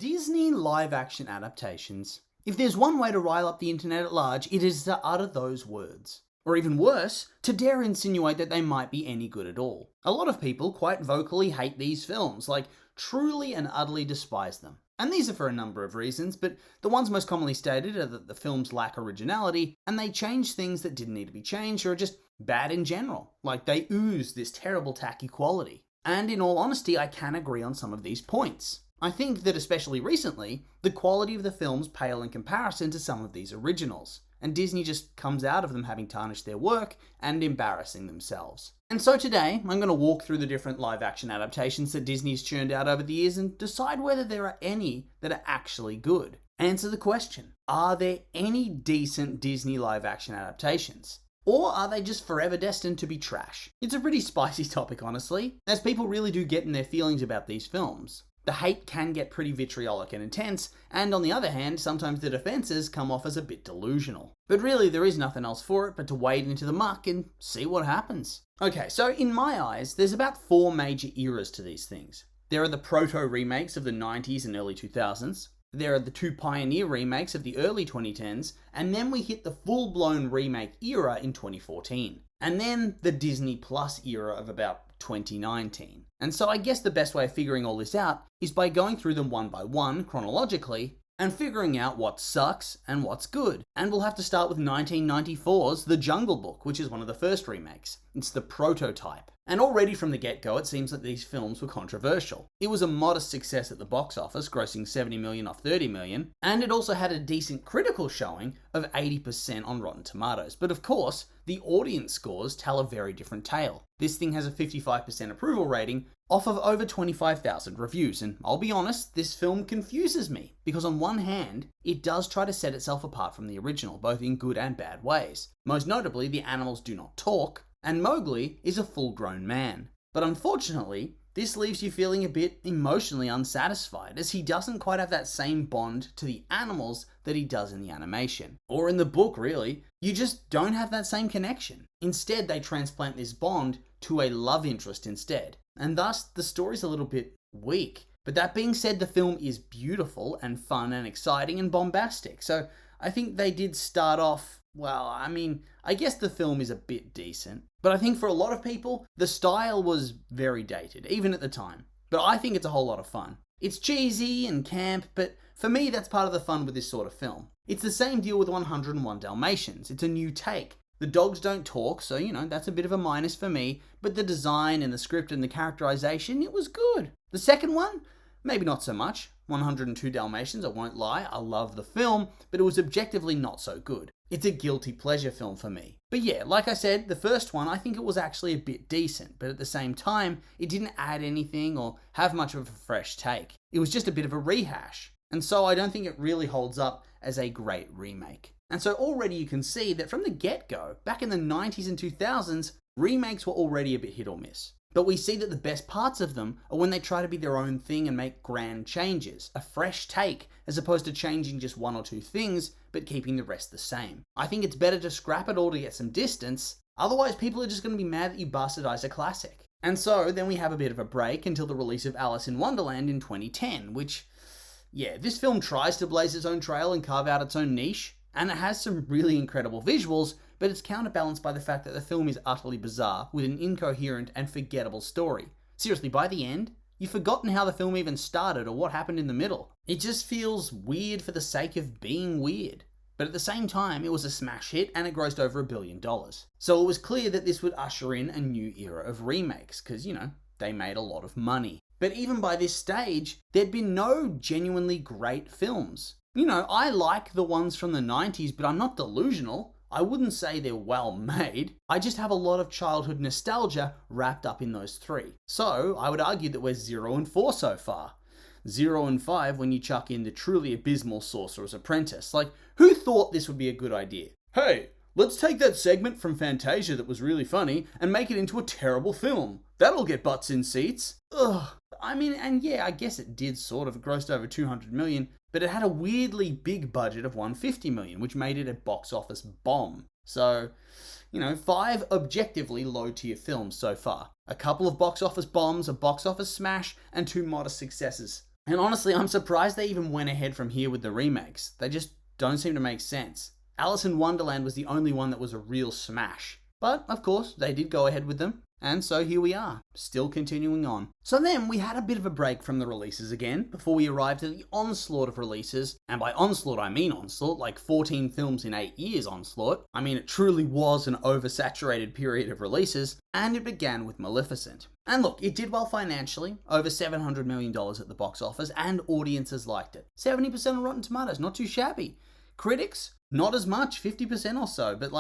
Disney live-action adaptations. If there's one way to rile up the internet at large, it is to utter those words. Or even worse, to dare insinuate that they might be any good at all. A lot of people quite vocally hate these films, like truly and utterly despise them. And these are for a number of reasons, but the ones most commonly stated are that the films lack originality, and they change things that didn't need to be changed, or are just bad in general. Like they ooze this terrible tacky quality. And in all honesty, I can agree on some of these points. I think that especially recently, the quality of the films pale in comparison to some of these originals, and Disney just comes out of them having tarnished their work and embarrassing themselves. And so today, I'm going to walk through the different live-action adaptations that Disney's churned out over the years and decide whether there are any that are actually good. Answer the question, are there any decent Disney live-action adaptations? Or are they just forever destined to be trash? It's a pretty spicy topic, honestly, as people really do get in their feelings about these films. The hate can get pretty vitriolic and intense, and on the other hand, sometimes the defenses come off as a bit delusional. But really, there is nothing else for it but to wade into the muck and see what happens. Okay, so in my eyes, there's about 4 major eras to these things. There are the proto-remakes of the 90s and early 2000s. There are the 2 pioneer remakes of the early 2010s, and then we hit the full-blown remake era in 2014. And then the Disney Plus era of about 2019. And so I guess the best way of figuring all this out is by going through them one by one, chronologically, and figuring out what sucks and what's good. And we'll have to start with 1994's The Jungle Book, which is one of the first remakes. It's the prototype. And already from the get-go, it seems that these films were controversial. It was a modest success at the box office, grossing 70 million off 30 million, and it also had a decent critical showing of 80% on Rotten Tomatoes. But of course, the audience scores tell a very different tale. This thing has a 55% approval rating off of over 25,000 reviews, and I'll be honest, this film confuses me, because on one hand, it does try to set itself apart from the original, both in good and bad ways. Most notably, the animals do not talk, and Mowgli is a full-grown man. But unfortunately, this leaves you feeling a bit emotionally unsatisfied, as he doesn't quite have that same bond to the animals that he does in the animation. Or in the book, really. You just don't have that same connection. Instead, they transplant this bond to a love interest instead. And thus, the story's a little bit weak. But that being said, the film is beautiful and fun and exciting and bombastic. So I think they did start off, well, I mean, I guess the film is a bit decent. But I think for a lot of people, the style was very dated, even at the time. But I think it's a whole lot of fun. It's cheesy and camp, but for me, that's part of the fun with this sort of film. It's the same deal with 101 Dalmatians. It's a new take. The dogs don't talk, so, that's a bit of a minus for me, but the design and the script and the characterization, it was good. The second one, maybe not so much. 102 Dalmatians, I won't lie, I love the film, but it was objectively not so good. It's a guilty pleasure film for me. But yeah, like I said, the first one, I think it was actually a bit decent, but at the same time, it didn't add anything or have much of a fresh take. It was just a bit of a rehash. And so I don't think it really holds up as a great remake. And so already you can see that from the get-go, back in the 90s and 2000s, remakes were already a bit hit or miss. But we see that the best parts of them are when they try to be their own thing and make grand changes, a fresh take, as opposed to changing just 1 or 2 things, but keeping the rest the same. I think it's better to scrap it all to get some distance, otherwise people are just going to be mad that you bastardized a classic. And so then we have a bit of a break until the release of Alice in Wonderland in 2010, which, yeah, this film tries to blaze its own trail and carve out its own niche, and it has some really incredible visuals, but it's counterbalanced by the fact that the film is utterly bizarre, with an incoherent and forgettable story. Seriously, by the end, you've forgotten how the film even started or what happened in the middle. It just feels weird for the sake of being weird. But at the same time, it was a smash hit and it grossed over $1 billion. So it was clear that this would usher in a new era of remakes, because, they made a lot of money. But even by this stage, there'd been no genuinely great films. I like the ones from the 90s, but I'm not delusional. I wouldn't say they're well made. I just have a lot of childhood nostalgia wrapped up in those 3. So I would argue that we're 0 and 4 so far. 0 and 5 when you chuck in the truly abysmal Sorcerer's Apprentice. Like, who thought this would be a good idea? Hey, let's take that segment from Fantasia that was really funny and make it into a terrible film. That'll get butts in seats. Ugh. I mean, and yeah, I guess it did sort of. It grossed over 200 million, but it had a weirdly big budget of 150 million, which made it a box office bomb. So, 5 objectively low-tier films so far. A couple of box office bombs, a box office smash, and 2 modest successes. And honestly, I'm surprised they even went ahead from here with the remakes. They just don't seem to make sense. Alice in Wonderland was the only one that was a real smash. But, of course, they did go ahead with them. And so here we are, still continuing on. So then we had a bit of a break from the releases again, before we arrived at the onslaught of releases. And by onslaught, I mean onslaught, like 14 films in 8 years onslaught. I mean, it truly was an oversaturated period of releases, and it began with Maleficent. And look, it did well financially, over $700 million at the box office, and audiences liked it. 70% on Rotten Tomatoes, not too shabby. Critics, not as much, 50% or so, but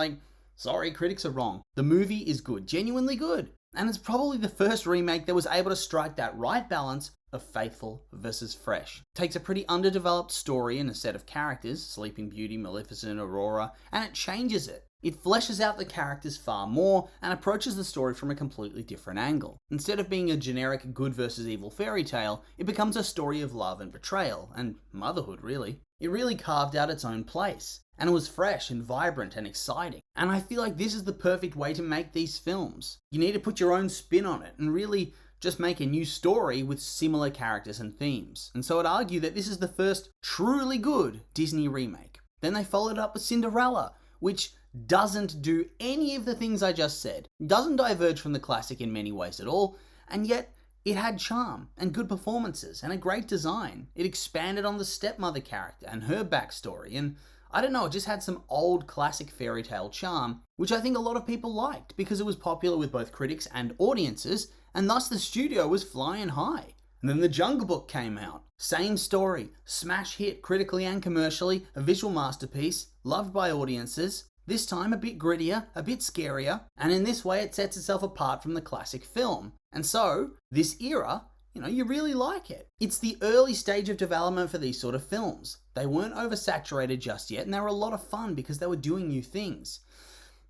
sorry, critics are wrong. The movie is good, genuinely good. And it's probably the first remake that was able to strike that right balance of faithful versus fresh. It takes a pretty underdeveloped story and a set of characters, Sleeping Beauty, Maleficent, Aurora, and it changes it. It fleshes out the characters far more and approaches the story from a completely different angle. Instead of being a generic good versus evil fairy tale, it becomes a story of love and betrayal, and motherhood really. It really carved out its own place. And it was fresh and vibrant and exciting. And I feel like this is the perfect way to make these films. You need to put your own spin on it and really just make a new story with similar characters and themes. And so I'd argue that this is the first truly good Disney remake. Then they followed up with Cinderella, which doesn't do any of the things I just said. Doesn't diverge from the classic in many ways at all, and yet it had charm and good performances and a great design. It expanded on the stepmother character and her backstory, and I don't know, it just had some old classic fairy tale charm, which I think a lot of people liked because it was popular with both critics and audiences, and thus the studio was flying high. And then The Jungle Book came out. Same story, smash hit critically and commercially, a visual masterpiece, loved by audiences. This time a bit grittier, a bit scarier, and in this way it sets itself apart from the classic film. And so, this era, you really like it. It's the early stage of development for these sort of films. They weren't oversaturated just yet, and they were a lot of fun because they were doing new things.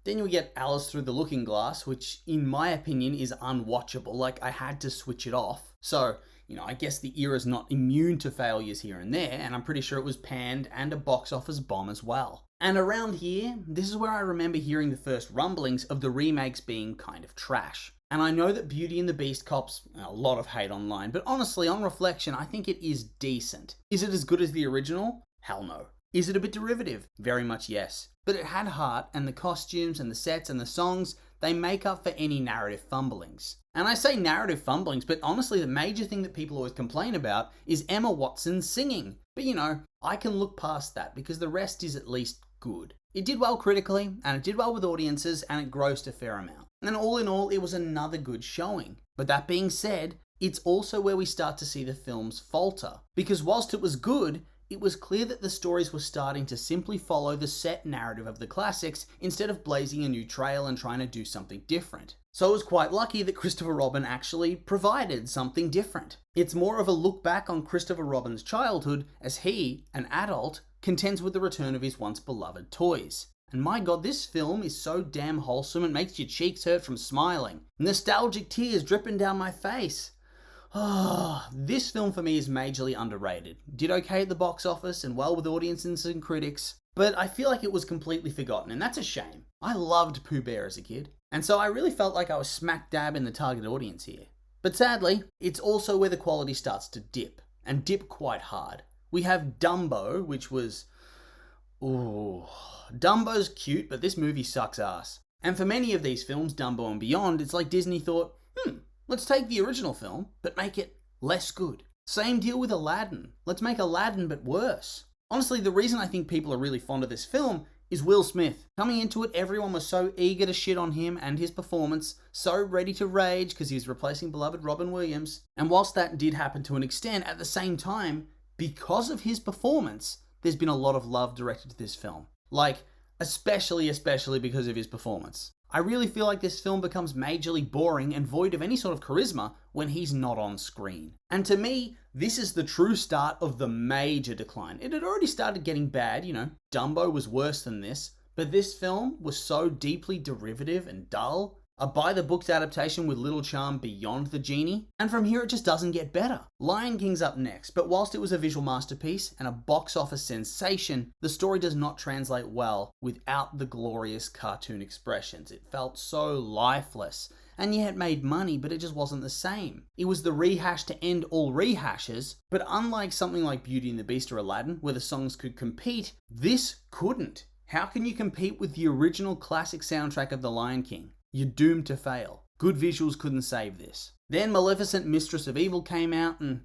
Then you get Alice Through the Looking Glass, which in my opinion is unwatchable. I had to switch it off. So, I guess the era's not immune to failures here and there, and I'm pretty sure it was panned and a box office bomb as well. And around here, this is where I remember hearing the first rumblings of the remakes being kind of trash. And I know that Beauty and the Beast cops a lot of hate online, but honestly, on reflection, I think it is decent. Is it as good as the original? Hell no. Is it a bit derivative? Very much yes. But it had heart, and the costumes and the sets and the songs, they make up for any narrative fumblings. And I say narrative fumblings, but honestly the major thing that people always complain about is Emma Watson's singing. But I can look past that because the rest is at least good. It did well critically, and it did well with audiences, and it grossed a fair amount. And all in all, it was another good showing. But that being said, it's also where we start to see the films falter. Because whilst it was good, it was clear that the stories were starting to simply follow the set narrative of the classics instead of blazing a new trail and trying to do something different. So it was quite lucky that Christopher Robin actually provided something different. It's more of a look back on Christopher Robin's childhood as he, an adult, contends with the return of his once beloved toys. And my god, this film is so damn wholesome it makes your cheeks hurt from smiling. Nostalgic tears dripping down my face. This film for me is majorly underrated. Did okay at the box office and well with audiences and critics, but I feel like it was completely forgotten, and that's a shame. I loved Pooh Bear as a kid, and so I really felt like I was smack dab in the target audience here. But sadly, it's also where the quality starts to dip, and dip quite hard. We have Dumbo, which was... Dumbo's cute, but this movie sucks ass. And for many of these films, Dumbo and beyond, it's like Disney thought, let's take the original film, but make it less good. Same deal with Aladdin. Let's make Aladdin, but worse. Honestly, the reason I think people are really fond of this film is Will Smith. Coming into it, everyone was so eager to shit on him and his performance, so ready to rage because he's replacing beloved Robin Williams. And whilst that did happen to an extent, at the same time, because of his performance, there's been a lot of love directed to this film. Especially because of his performance. I really feel like this film becomes majorly boring and void of any sort of charisma when he's not on screen. And to me, this is the true start of the major decline. It had already started getting bad, Dumbo was worse than this, but this film was so deeply derivative and dull A by-the-books adaptation with little charm beyond the genie, and from here it just doesn't get better. Lion King's up next, but whilst it was a visual masterpiece and a box office sensation, the story does not translate well without the glorious cartoon expressions. It felt so lifeless, and yet made money, but it just wasn't the same. It was the rehash to end all rehashes, but unlike something like Beauty and the Beast or Aladdin, where the songs could compete, this couldn't. How can you compete with the original classic soundtrack of The Lion King? You're doomed to fail. Good visuals couldn't save this. Then Maleficent, Mistress of Evil came out and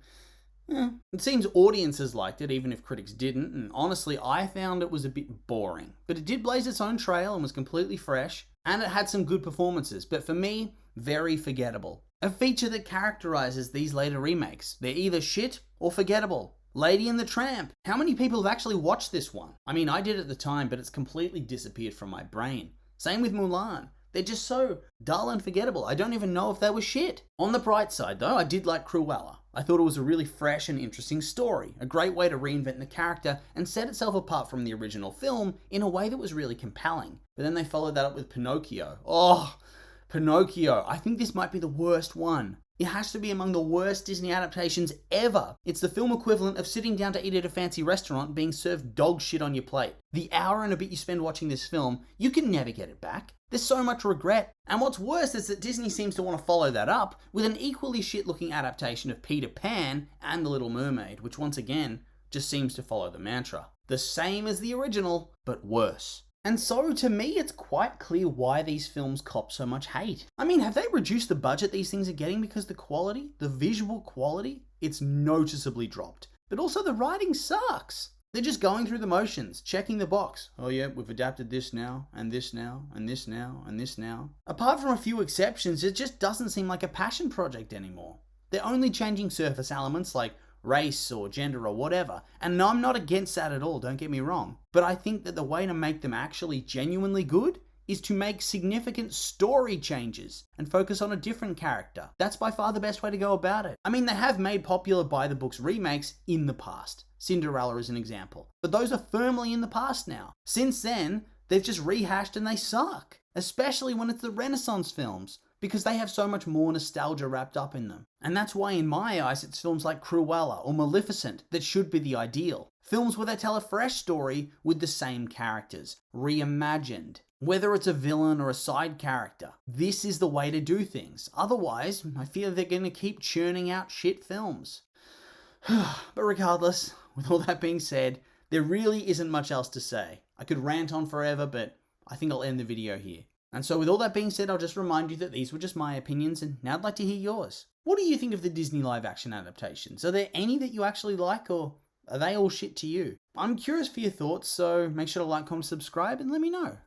it seems audiences liked it, even if critics didn't, and honestly I found it was a bit boring. But it did blaze its own trail and was completely fresh, and it had some good performances, but for me, very forgettable. A feature that characterizes these later remakes. They're either shit or forgettable. Lady and the Tramp. How many people have actually watched this one? I mean, I did at the time, but it's completely disappeared from my brain. Same with Mulan. They're just so dull and forgettable. I don't even know if they were shit. On the bright side though, I did like Cruella. I thought it was a really fresh and interesting story. A great way to reinvent the character and set itself apart from the original film in a way that was really compelling. But then they followed that up with Pinocchio. Oh, Pinocchio. I think this might be the worst one. It has to be among the worst Disney adaptations ever. It's the film equivalent of sitting down to eat at a fancy restaurant being served dog shit on your plate. The hour and a bit you spend watching this film, you can never get it back. There's so much regret. And what's worse is that Disney seems to want to follow that up with an equally shit-looking adaptation of Peter Pan and The Little Mermaid, which once again just seems to follow the mantra. The same as the original, but worse. And so, to me, it's quite clear why these films cop so much hate. I mean, have they reduced the budget these things are getting because the quality, the visual quality, it's noticeably dropped. But also the writing sucks. They're just going through the motions, checking the box. Oh yeah, we've adapted this now, and this now, and this now, and this now. Apart from a few exceptions, it just doesn't seem like a passion project anymore. They're only changing surface elements like race or gender or whatever. And I'm not against that at all, don't get me wrong. But I think that the way to make them actually genuinely good is to make significant story changes and focus on a different character. That's by far the best way to go about it. I mean, they have made popular by-the-books remakes in the past. Cinderella is an example. But those are firmly in the past now. Since then, they've just rehashed and they suck. Especially when it's the Renaissance films, because they have so much more nostalgia wrapped up in them. And that's why in my eyes it's films like Cruella or Maleficent that should be the ideal. Films where they tell a fresh story with the same characters, reimagined. Whether it's a villain or a side character, this is the way to do things. Otherwise, I fear they're going to keep churning out shit films. But regardless, with all that being said, there really isn't much else to say. I could rant on forever, but I think I'll end the video here. And so with all that being said, I'll just remind you that these were just my opinions, and now I'd like to hear yours. What do you think of the Disney live action adaptations? Are there any that you actually like, or are they all shit to you? I'm curious for your thoughts, so make sure to like, comment, subscribe, and let me know.